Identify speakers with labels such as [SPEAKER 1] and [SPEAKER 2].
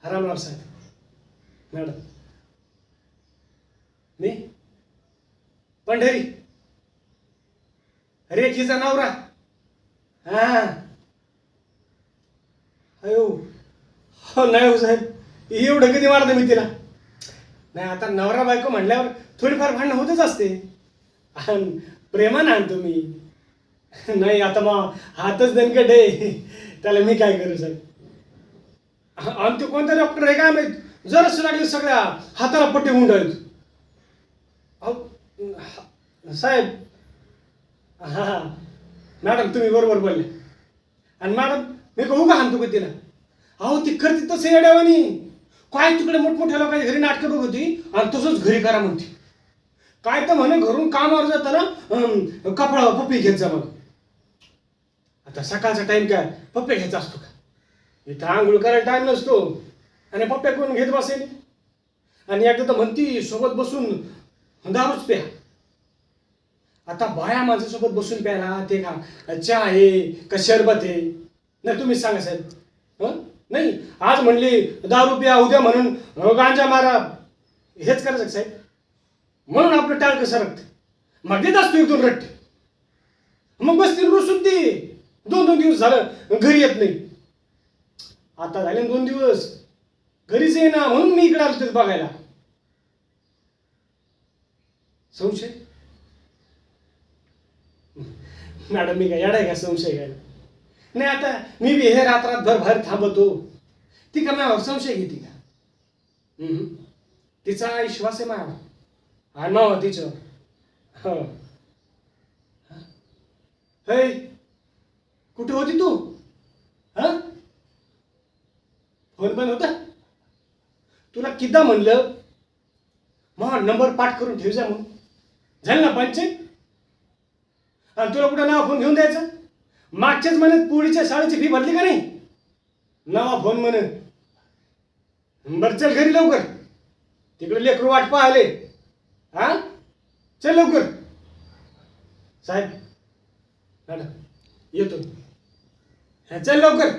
[SPEAKER 1] रामराव साहेब. Madam मी पंढरी रेखीचा नवरा. हा अयो हो नाही हो साहेब, एवढं कधी मारलं मी तिला. नाही आता नवरा बायको म्हणल्यावर थोडीफार भांडणं होतच असते. आणि प्रेमानं आणतो मी. नाही आता मग हातच दणकट आहे, त्याला मी काय करू साहेब. आणि ते कोणता डॉक्टर आहे काय माहित, जरच लागले सगळ्या हाताला पट्टे गुंडाळत. साहेब हा मॅडम तुम्ही बरोबर बोलले. आणि मॅडम मी कहू का हाणतो का तिला. अहो ती करते तसं येड्यावानी. काय तिकडे मोठमोठ्या लोकांच्या घरी नाटकं बघ होती आणि तसंच घरी करा म्हणते. काय तर म्हणे घरून कामावर जाताना कपडा पप्पी घेत जा मला. आता सकाळचा टाइम काय पप्पे घ्यायचा असतो का. इथं आंघोळ करायला टाइम नसतो आणि पप्प्या कोण घेत बसेल. आणि एकदा तर म्हणती सोबत बसून दारूच प्या. आता बाया माझ्यासोबत बसून प्यायला ते का चहा आहे का शरबत आहे. नाही तुम्हीच सांगा साहेब. नाही आज म्हणली दारू प्या, उद्या म्हणून गांजा मारा. हेच करायचं साहेब. म्हणून आपलं टाळकं सरकतं. मग देत असतो एक दोन रट्टे. मग बसतील रुसून ती. दोन दोन दिवस झालं घरी येत नाही. आता झाले 2 दिवस घरीच आहे ना, म्हणून मी इकडे आलो बघायला. संशय मॅडम मी काय येडा आहे का संशय घ्यायला. नाही आता मी बी हे रात्रभर बाहेर थांबतो. ती का माझ्यावर संशय घेते का. तिचा विश्वास आहे माझ्यावर आणि मावा तिच्यावर. हो हे कुठे होती तू. हा फोन पण होता. तुला किती म्हणलं मग नंबर पाठ करून ठेव जा म्हणून. झालं ना पंचायत. आणि तुला कुठं नाव फोन घेऊन द्यायचं. मागच्याच महिन्यात पोळीच्या शाळेची फी भरली का नाही. नवा फोन म्हण. बरं चल घरी लवकर, तिकडे लेकरू वाट पाहिले. हा चल लवकर. साहेब मॅडम येतो. चल लवकर.